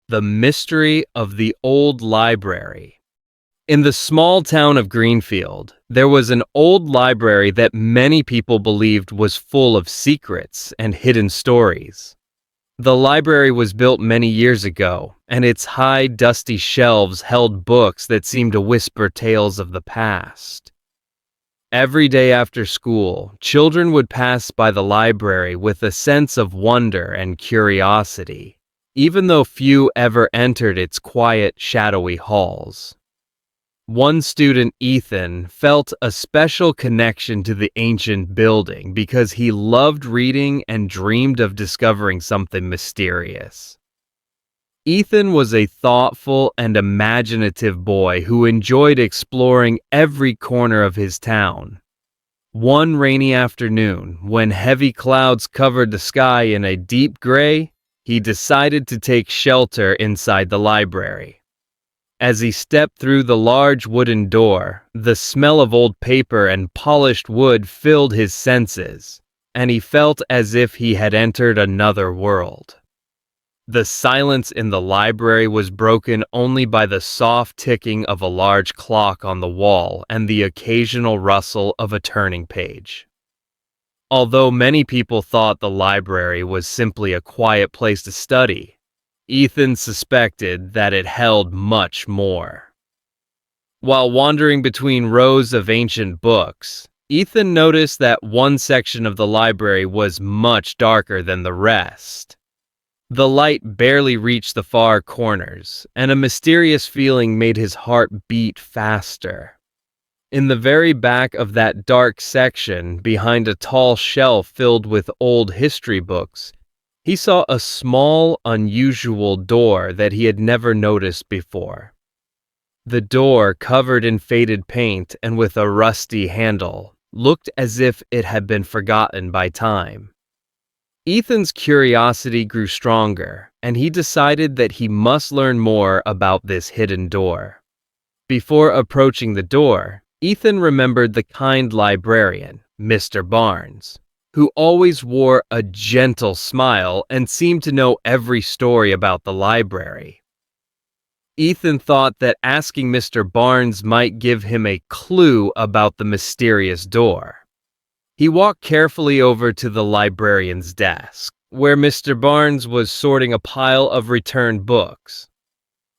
The Mystery of the Old Library. In the small town of Greenfield, there was an old library that many people believed was full of secrets and hidden stories. The library was built many years ago, and its high, dusty shelves held books that seemed to whisper tales of the past. Every day after school, children would pass by the library with a sense of wonder and curiosity, even though few ever entered its quiet, shadowy halls. One student, Ethan, felt a special connection to the ancient building because he loved reading and dreamed of discovering something mysterious. Ethan was a thoughtful and imaginative boy who enjoyed exploring every corner of his town. One rainy afternoon, when heavy clouds covered the sky in a deep gray, he decided to take shelter inside the library. As he stepped through the large wooden door, the smell of old paper and polished wood filled his senses, and he felt as if he had entered another world. The silence in the library was broken only by the soft ticking of a large clock on the wall and the occasional rustle of a turning page. Although many people thought the library was simply a quiet place to study, Ethan suspected that it held much more. While wandering between rows of ancient books, Ethan noticed that one section of the library was much darker than the rest. The light barely reached the far corners, and a mysterious feeling made his heart beat faster. In the very back of that dark section, behind a tall shelf filled with old history books, he saw a small, unusual door that he had never noticed before. The door, covered in faded paint and with a rusty handle, looked as if it had been forgotten by time. Ethan's curiosity grew stronger, and he decided that he must learn more about this hidden door. Before approaching the door, Ethan remembered the kind librarian, Mr. Barnes, who always wore a gentle smile and seemed to know every story about the library. Ethan thought that asking Mr. Barnes might give him a clue about the mysterious door. He walked carefully over to the librarian's desk, where Mr. Barnes was sorting a pile of returned books.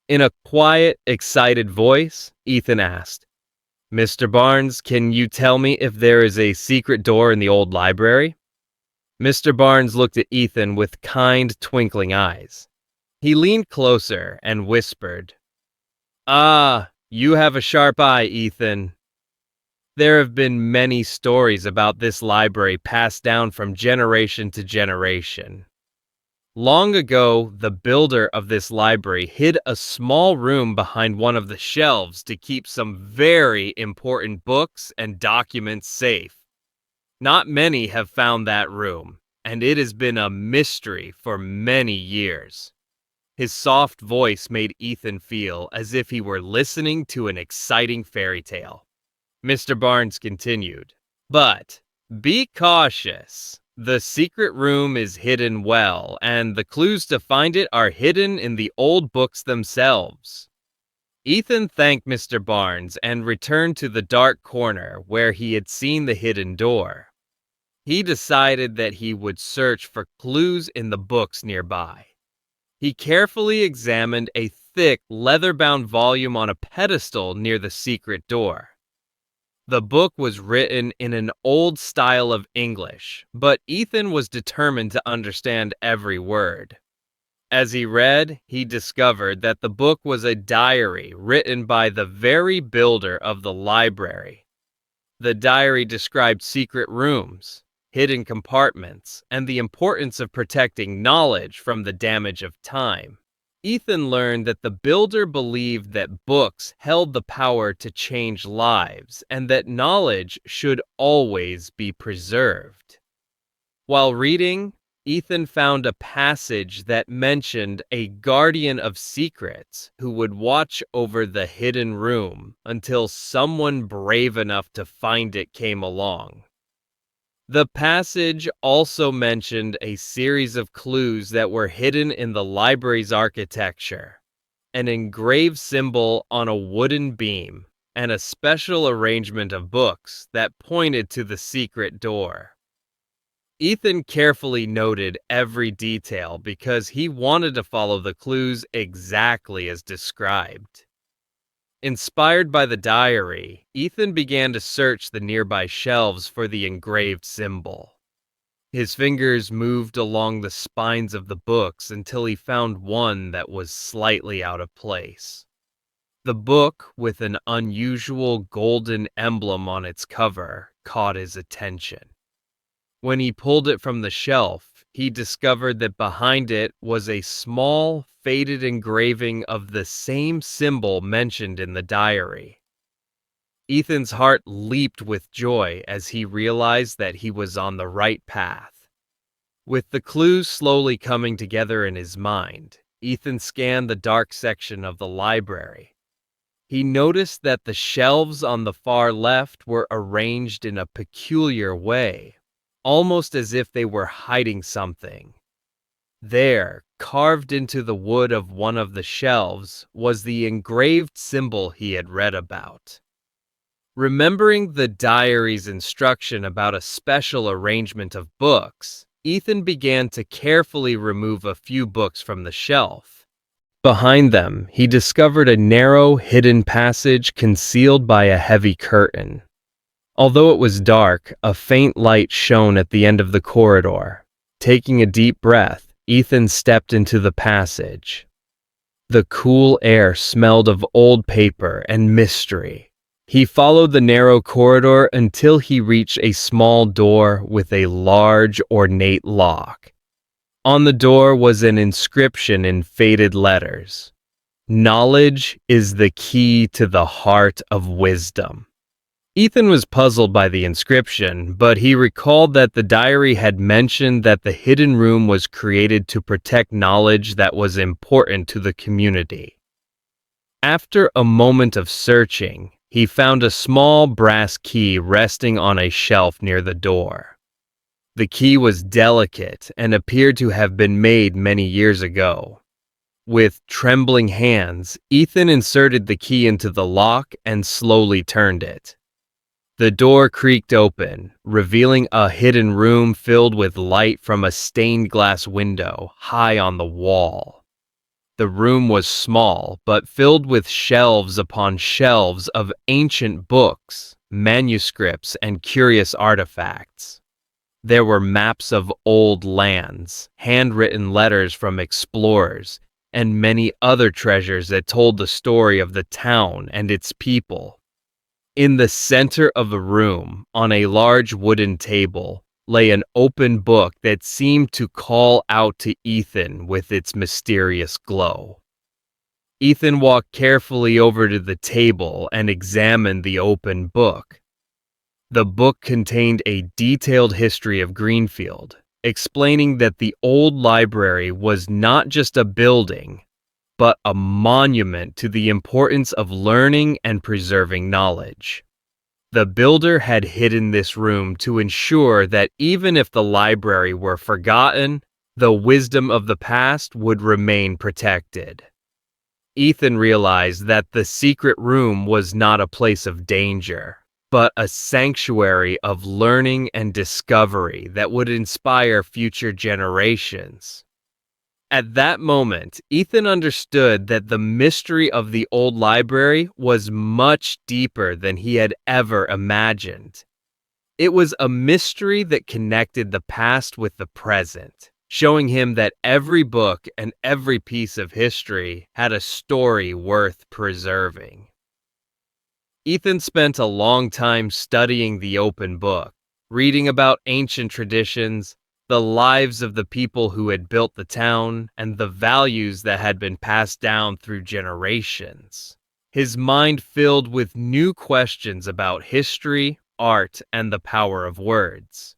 In a quiet, excited voice, Ethan asked, "Mr. Barnes, can you tell me if there is a secret door in the old library?" Mr. Barnes looked at Ethan with kind, twinkling eyes. He leaned closer and whispered, "Ah, you have a sharp eye, Ethan. There have been many stories about this library passed down from generation to generation. Long ago, the builder of this library hid a small room behind one of the shelves to keep some very important books and documents safe. Not many have found that room, and it has been a mystery for many years." His soft voice made Ethan feel as if he were listening to an exciting fairy tale. Mr. Barnes continued, "But be cautious. The secret room is hidden well, and the clues to find it are hidden in the old books themselves." Ethan thanked Mr. Barnes and returned to the dark corner where he had seen the hidden door. He decided that he would search for clues in the books nearby. He carefully examined a thick, leather-bound volume on a pedestal near the secret door. The book was written in an old style of English, but Ethan was determined to understand every word. As he read, he discovered that the book was a diary written by the very builder of the library. The diary described secret rooms, hidden compartments, and the importance of protecting knowledge from the damage of time. Ethan learned that the builder believed that books held the power to change lives and that knowledge should always be preserved. While reading, Ethan found a passage that mentioned a guardian of secrets who would watch over the hidden room until someone brave enough to find it came along. The passage also mentioned a series of clues that were hidden in the library's architecture: an engraved symbol on a wooden beam, and a special arrangement of books that pointed to the secret door. Ethan carefully noted every detail because he wanted to follow the clues exactly as described. Inspired by the diary, Ethan began to search the nearby shelves for the engraved symbol. His fingers moved along the spines of the books until he found one that was slightly out of place. The book, with an unusual golden emblem on its cover, caught his attention. When he pulled it from the shelf, he discovered that behind it was a small, faded engraving of the same symbol mentioned in the diary. Ethan's heart leaped with joy as he realized that he was on the right path. With the clues slowly coming together in his mind, Ethan scanned the dark section of the library. He noticed that the shelves on the far left were arranged in a peculiar way, almost as if they were hiding something. There, carved into the wood of one of the shelves, was the engraved symbol he had read about. Remembering the diary's instruction about a special arrangement of books, Ethan began to carefully remove a few books from the shelf. Behind them, he discovered a narrow, hidden passage concealed by a heavy curtain. Although it was dark, a faint light shone at the end of the corridor. Taking a deep breath, Ethan stepped into the passage. The cool air smelled of old paper and mystery. He followed the narrow corridor until he reached a small door with a large, ornate lock. On the door was an inscription in faded letters: "Knowledge is the key to the heart of wisdom." Ethan was puzzled by the inscription, but he recalled that the diary had mentioned that the hidden room was created to protect knowledge that was important to the community. After a moment of searching, he found a small brass key resting on a shelf near the door. The key was delicate and appeared to have been made many years ago. With trembling hands, Ethan inserted the key into the lock and slowly turned it. The door creaked open, revealing a hidden room filled with light from a stained glass window high on the wall. The room was small, but filled with shelves upon shelves of ancient books, manuscripts, and curious artifacts. There were maps of old lands, handwritten letters from explorers, and many other treasures that told the story of the town and its people. In the center of the room, on a large wooden table, lay an open book that seemed to call out to Ethan with its mysterious glow. Ethan walked carefully over to the table and examined the open book. The book contained a detailed history of Greenfield, explaining that the old library was not just a building, but a monument to the importance of learning and preserving knowledge. The builder had hidden this room to ensure that even if the library were forgotten, the wisdom of the past would remain protected. Ethan realized that the secret room was not a place of danger, but a sanctuary of learning and discovery that would inspire future generations. At that moment, Ethan understood that the mystery of the old library was much deeper than he had ever imagined. It was a mystery that connected the past with the present, showing him that every book and every piece of history had a story worth preserving. Ethan spent a long time studying the open book, reading about ancient traditions, the lives of the people who had built the town, and the values that had been passed down through generations. His mind filled with new questions about history, art, and the power of words.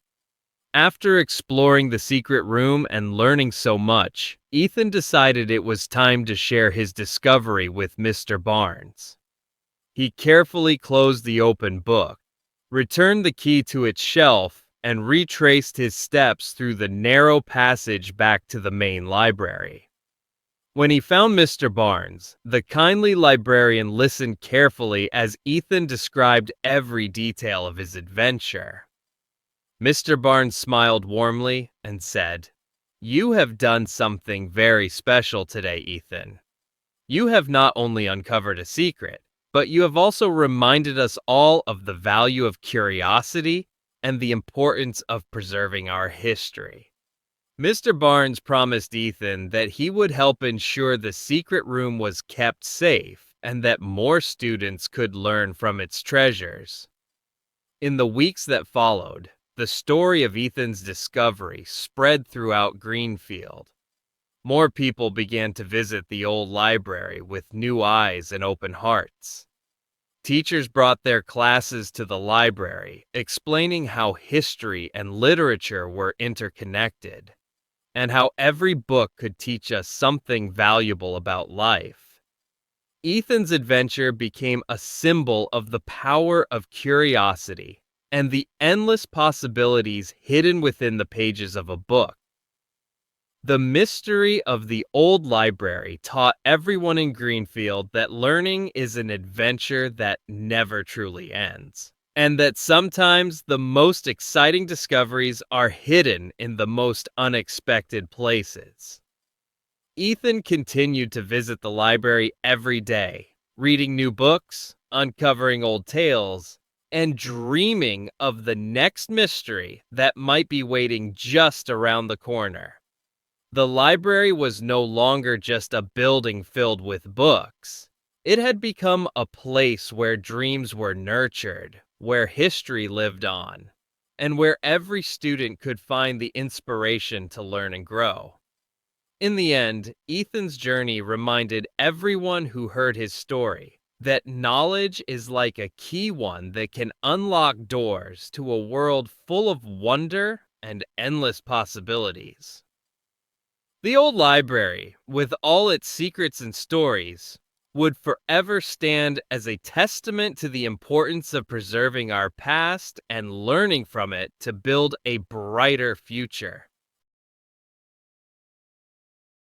After exploring the secret room and learning so much, Ethan decided it was time to share his discovery with Mr. Barnes. He carefully closed the open book, returned the key to its shelf, and retraced his steps through the narrow passage back to the main library. When he found Mr. Barnes, the kindly librarian listened carefully as Ethan described every detail of his adventure. Mr. Barnes smiled warmly and said, "You have done something very special today, Ethan. You have not only uncovered a secret, but you have also reminded us all of the value of curiosity and the importance of preserving our history." Mr. Barnes promised Ethan that he would help ensure the secret room was kept safe and that more students could learn from its treasures. In the weeks that followed, the story of Ethan's discovery spread throughout Greenfield. More people began to visit the old library with new eyes and open hearts. Teachers brought their classes to the library, explaining how history and literature were interconnected, and how every book could teach us something valuable about life. Ethan's adventure became a symbol of the power of curiosity and the endless possibilities hidden within the pages of a book. The mystery of the old library taught everyone in Greenfield that learning is an adventure that never truly ends, and that sometimes the most exciting discoveries are hidden in the most unexpected places. Ethan continued to visit the library every day, reading new books, uncovering old tales, and dreaming of the next mystery that might be waiting just around the corner. The library was no longer just a building filled with books. It had become a place where dreams were nurtured, where history lived on, and where every student could find the inspiration to learn and grow. In the end, Ethan's journey reminded everyone who heard his story that knowledge is like a key one that can unlock doors to a world full of wonder and endless possibilities. The old library, with all its secrets and stories, would forever stand as a testament to the importance of preserving our past and learning from it to build a brighter future.